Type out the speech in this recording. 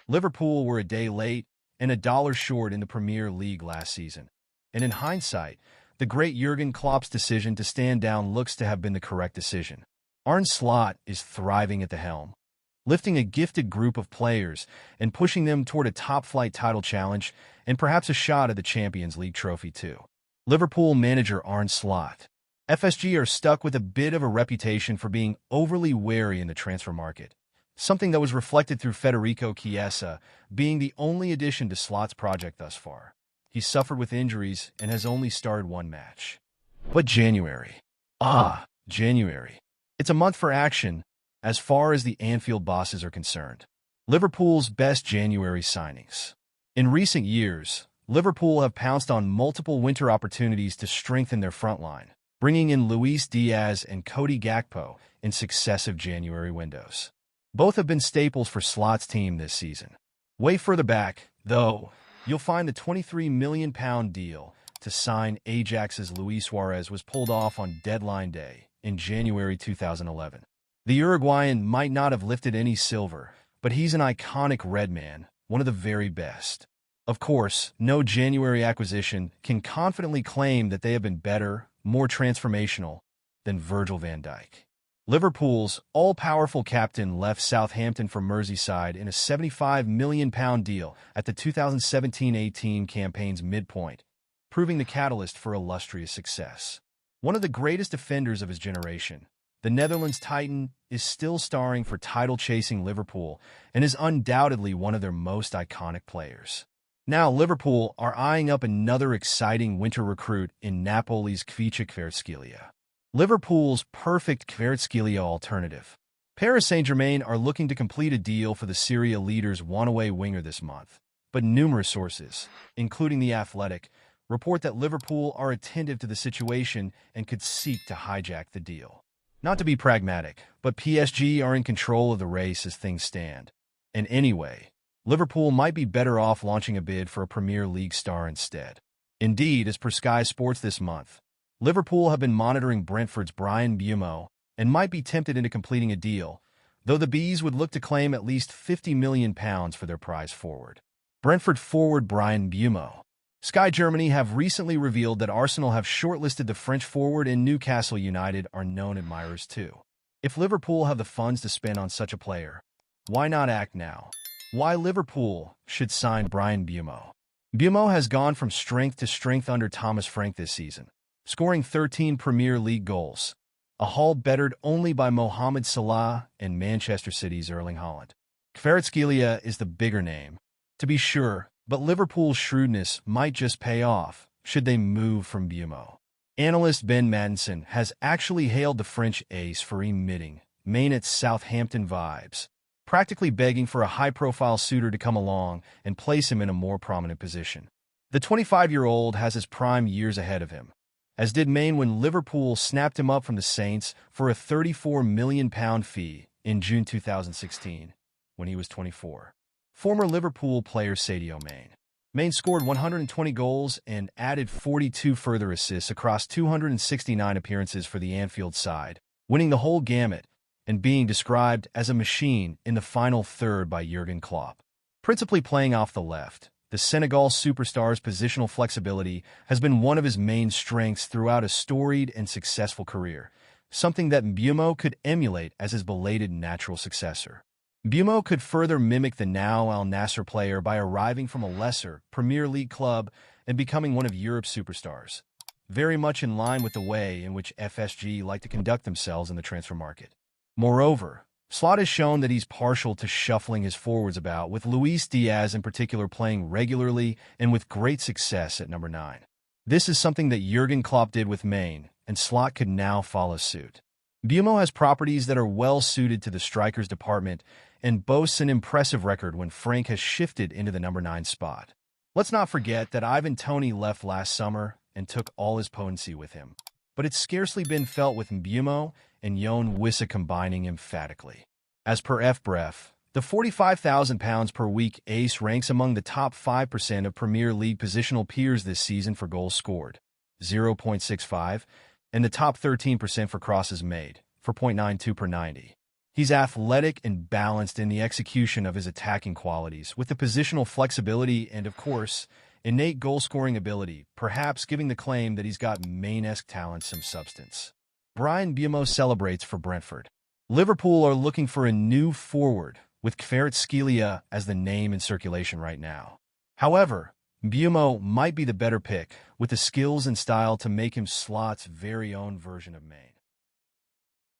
Liverpool were a day late and a dollar short in the Premier League last season. And in hindsight, the great Jurgen Klopp's decision to stand down looks to have been the correct decision. Arne Slot is thriving at the helm, lifting a gifted group of players and pushing them toward a top-flight title challenge and perhaps a shot at the Champions League trophy too. Liverpool manager Arne Slot. FSG are stuck with a bit of a reputation for being overly wary in the transfer market, something that was reflected through Federico Chiesa being the only addition to Slot's project thus far. He suffered with injuries and has only started one match. But January. January. It's a month for action as far as the Anfield bosses are concerned. Liverpool's best January signings. In recent years, Liverpool have pounced on multiple winter opportunities to strengthen their front line, bringing in Luis Diaz and Cody Gakpo in successive January windows. Both have been staples for Slot's team this season. Way further back, though, you'll find the £23 million deal to sign Ajax's Luis Suarez was pulled off on deadline day in January 2011. The Uruguayan might not have lifted any silver, but he's an iconic red man, one of the very best. Of course, no January acquisition can confidently claim that they have been better, more transformational than Virgil van Dijk. Liverpool's all-powerful captain left Southampton for Merseyside in a £75 million deal at the 2017-18 campaign's midpoint, proving the catalyst for illustrious success. One of the greatest defenders of his generation, the Netherlands Titan is still starring for title-chasing Liverpool and is undoubtedly one of their most iconic players. Now, Liverpool are eyeing up another exciting winter recruit in Napoli's Kvaratskhelia. Liverpool's perfect Kvaratskhelia alternative. Paris Saint-Germain are looking to complete a deal for the Serie A leaders' one-away winger this month, but numerous sources, including The Athletic, report that Liverpool are attentive to the situation and could seek to hijack the deal. Not to be pragmatic, but PSG are in control of the race as things stand. And anyway, Liverpool might be better off launching a bid for a Premier League star instead. Indeed, as per Sky Sports this month, Liverpool have been monitoring Brentford's Bryan Mbeumo and might be tempted into completing a deal, though the Bees would look to claim at least £50 million for their prize forward. Brentford forward Bryan Mbeumo. Sky Germany have recently revealed that Arsenal have shortlisted the French forward and Newcastle United are known admirers too. If Liverpool have the funds to spend on such a player, why not act now? Why Liverpool should sign Bryan Mbeumo. Mbeumo has gone from strength to strength under Thomas Frank this season, scoring 13 Premier League goals, a haul bettered only by Mohamed Salah and Manchester City's Erling Haaland. Kvaratskhelia is the bigger name, to be sure, but Liverpool's shrewdness might just pay off should they move from Mbeumo. Analyst Ben Madison has actually hailed the French ace for emitting Mainet's Southampton vibes, practically begging for a high-profile suitor to come along and place him in a more prominent position. The 25-year-old has his prime years ahead of him, as did Maine when Liverpool snapped him up from the Saints for a £34 million fee in June 2016, when he was 24. Former Liverpool player Sadio Mane. Mane scored 120 goals and added 42 further assists across 269 appearances for the Anfield side, winning the whole gamut and being described as a machine in the final third by Jurgen Klopp. Principally playing off the left, the Senegal superstar's positional flexibility has been one of his main strengths throughout a storied and successful career, something that Mbeumo could emulate as his belated natural successor. Mbeumo could further mimic the now Al Nassr player by arriving from a lesser Premier League club and becoming one of Europe's superstars, very much in line with the way in which FSG like to conduct themselves in the transfer market. Moreover, Slot has shown that he's partial to shuffling his forwards about, with Luis Diaz in particular playing regularly and with great success at number 9. This is something that Jurgen Klopp did with Mane, and Slot could now follow suit. Mbeumo has properties that are well suited to the strikers department and boasts an impressive record when Frank has shifted into the number 9 spot. Let's not forget that Ivan Toney left last summer and took all his potency with him, but it's scarcely been felt with Mbeumo and Yoane Wissa combining emphatically. As per FBref, the £45,000 per week ace ranks among the top 5% of Premier League positional peers this season for goals scored, 0.65, and the top 13% for crosses made, 4.92 per 90. He's athletic and balanced in the execution of his attacking qualities, with the positional flexibility and, of course, innate goal-scoring ability, perhaps giving the claim that he's got Maine-esque talent some substance. Bryan Mbeumo celebrates for Brentford. Liverpool are looking for a new forward, with Kvaratskhelia as the name in circulation right now. However, Mbeumo might be the better pick, with the skills and style to make him Slot's very own version of Maine.